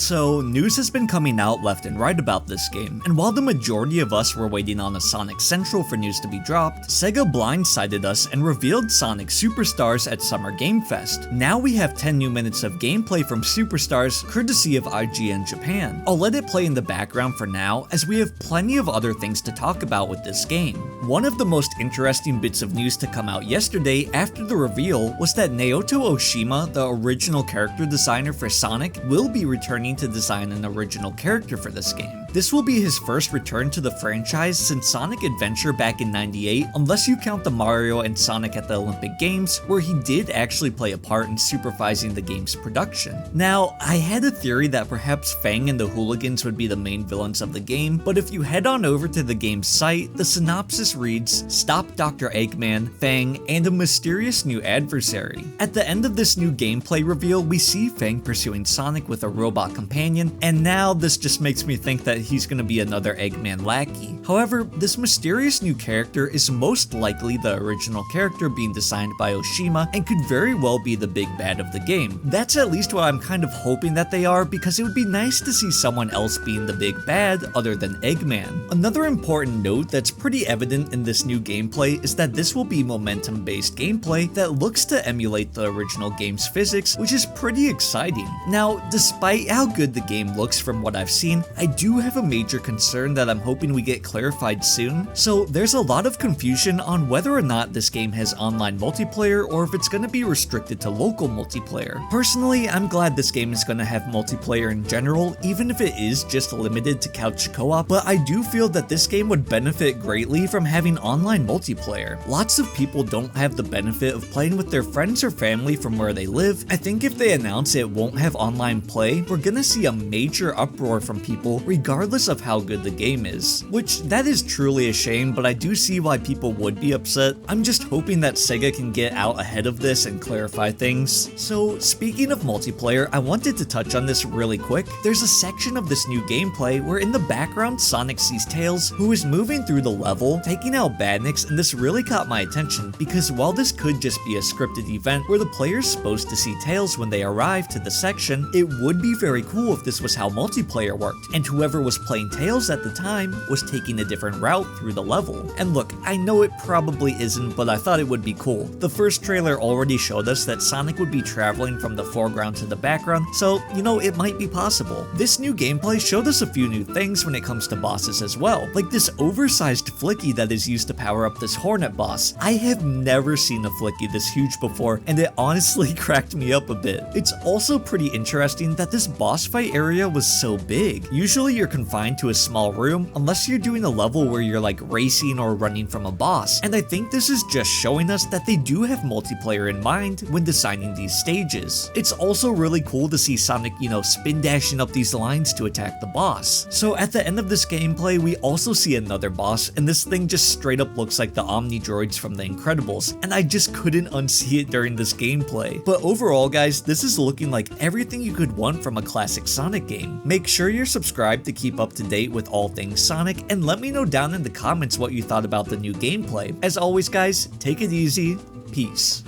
So, news has been coming out left and right about this game, and while the majority of us were waiting on a Sonic Central for news to be dropped, Sega blindsided us and revealed Sonic Superstars at Summer Game Fest. Now we have 10 new minutes of gameplay from Superstars, courtesy of IGN Japan. I'll let it play in the background for now, as we have plenty of other things to talk about with this game. One of the most interesting bits of news to come out yesterday after the reveal was that Naoto Oshima, the original character designer for Sonic, will be returning to design an original character for this game. This will be his first return to the franchise since Sonic Adventure back in '98, unless you count the Mario and Sonic at the Olympic Games, where he did actually play a part in supervising the game's production. Now, I had a theory that perhaps Fang and the Hooligans would be the main villains of the game, but if you head on over to the game's site, the synopsis reads, "Stop Dr. Eggman, Fang, and a mysterious new adversary." At the end of this new gameplay reveal, we see Fang pursuing Sonic with a robot companion, and now this just makes me think that he's gonna be another Eggman lackey. However, this mysterious new character is most likely the original character being designed by Oshima and could very well be the big bad of the game. That's at least what I'm kind of hoping that they are, because it would be nice to see someone else being the big bad other than Eggman. Another important note that's pretty evident in this new gameplay is that this will be momentum-based gameplay that looks to emulate the original game's physics, which is pretty exciting. Now, despite how good the game looks from what I've seen, I do have a major concern that I'm hoping we get clarified soon. So there's a lot of confusion on whether or not this game has online multiplayer or if it's going to be restricted to local multiplayer. Personally, I'm glad this game is going to have multiplayer in general, even if it is just limited to couch co-op, but I do feel that this game would benefit greatly from having online multiplayer. Lots of people don't have the benefit of playing with their friends or family from where they live. I think if they announce it won't have online play, we're gonna see a major uproar from people regardless of how good the game is. Which, that is truly a shame, but I do see why people would be upset. I'm just hoping that Sega can get out ahead of this and clarify things. So, speaking of multiplayer, I wanted to touch on this really quick. There's a section of this new gameplay where in the background Sonic sees Tails, who is moving through the level, taking out badniks, and this really caught my attention because while this could just be a scripted event where the player's supposed to see Tails when they arrive to the section, it would be very cool if this was how multiplayer worked, and whoever was playing Tails at the time was taking a different route through the level. And look, I know it probably isn't, but I thought it would be cool. The first trailer already showed us that Sonic would be traveling from the foreground to the background, so, you know, it might be possible. This new gameplay showed us a few new things when it comes to bosses as well, like this oversized flicky that is used to power up this Hornet boss. I have never seen a flicky this huge before, and it honestly cracked me up a bit. It's also pretty interesting that this boss fight area was so big. Usually you're confined to a small room, unless you're doing a level where you're like racing or running from a boss, and I think this is just showing us that they do have multiplayer in mind when designing these stages. It's also really cool to see Sonic, you know, spin dashing up these lines to attack the boss. So at the end of this gameplay, we also see another boss, and this thing just straight up looks like the Omni droids from The Incredibles, and I just couldn't unsee it during this gameplay. But overall guys, this is looking like everything you could want from a classic Sonic game. Make sure you're subscribed to keep up to date with all things Sonic, and let me know down in the comments what you thought about the new gameplay. As always guys, take it easy, peace.